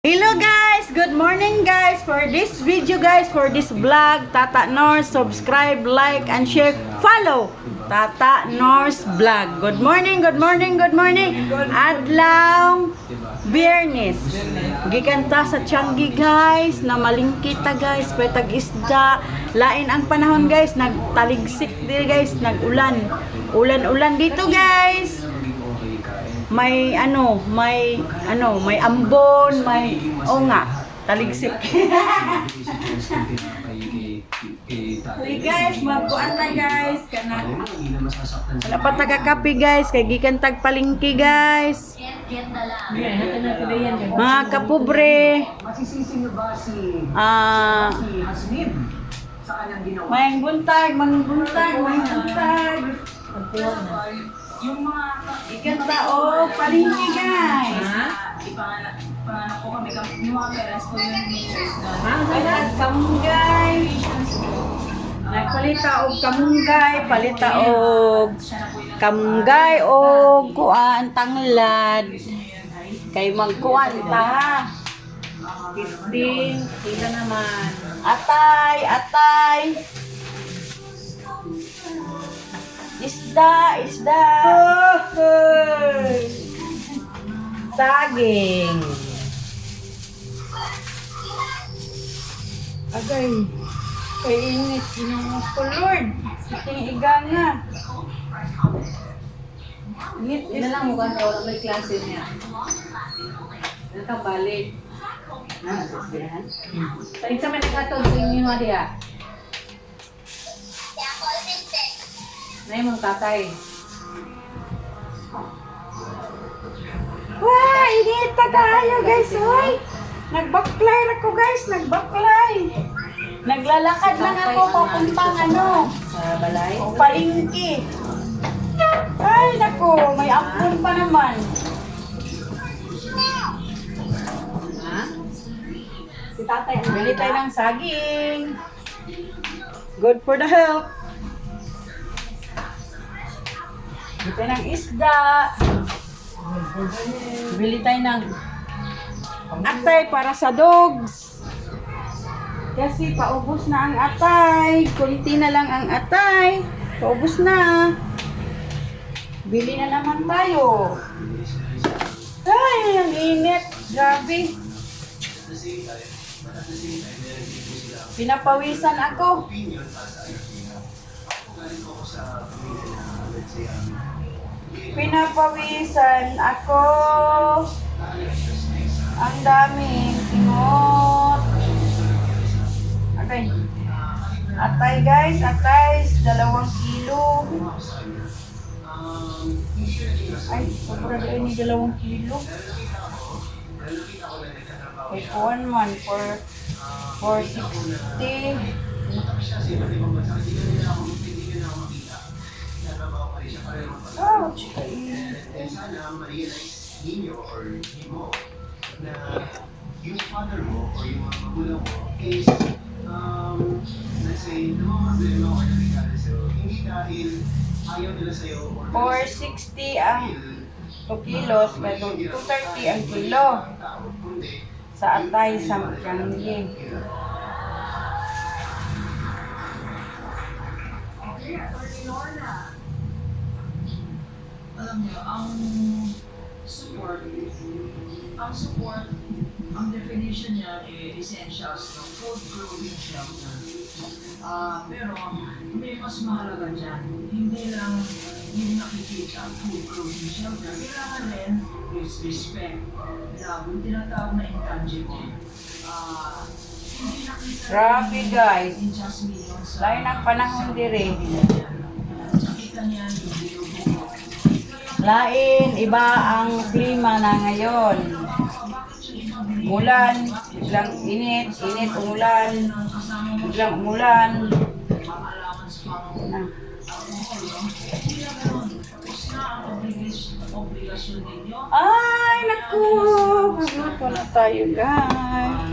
Hello guys, good morning guys. For this video guys, for this vlog, Tata Norse, subscribe, like and share, follow Tata Norse vlog. Good morning, good morning, good morning. Adlaw Biyernes. Gikan ta sa Tianggi guys, na malingkita guys, petag isda. Lain ang panahon guys, nagtaligsik din guys, nagulan. Ulan-ulan dito guys. May ambon, may nga, taligsik. Hey guys, magkuan na guys, wala pa taga-kape guys, kay gikan tag palingki guys. Mga kapobre. May buntag. Ikan tao, palingki guys. Ipanganak po kami, yung mga parents ko yung majors doon. Kamunggay. Nagpalita og kamunggay, palita og kamunggay og kuan tanglad. Kay magkuan ta. 15, sila naman. Atay. Isda. Saging. Agay. Kay init. Ginoo ko, Lord. Siting igana. Init. Ina lang mo kan wala may klase niya. Nakabalik. Paling sa may nagkatod sa inyo diya. Na yung tatay. Wow, init pa tayo guys, hoy. Nagbaklay ako guys, Naglalakad lang ako papuntang Sa balay. palingki. Ay, nako, may ampun pa naman. Ha? Si tatay. Bili tayo ng saging. Good for the health. Bili tayo ng isda. Bili tayo ng atay para sa dogs. Kasi paubos na ang atay. Kunti na lang ang atay. Paubos na. Bili na naman tayo. Ay, ang init. Grabe. Pinapawisan ako. Ang daming singot. Okay. Atay guys, 2 kilo. Ay, sobra rin ni 2 kilo. Okay, kuwan man for 460. Ouch! Sana ma-realize ninyo or mo na yung father mo or yung mga magulang mo is let's say, namamagdala mo kayo regalo sa'yo. Hindi dahil ayaw nila sa'yo or 460 ang 2 kilos, may 230 ang kilo sa atay sa Tianggi. Alam niyo, ang support, ang definition niya essentials ng food, clothing, shelter. Pero may mas mahalaga dyan. Hindi lang yung nakikita, food, clothing, shelter. Kailangan rin is respect. Love, yung tinatawag na intangible. Hindi nakita Grabe guys. in just millions. Lain ang panahon dire. Nakita niya yung binubuo. Lain, iba ang klima na ngayon. Ulan, biglang init, umulan, biglang umulan. Na. Ay, naku! Magluto na tayo guys.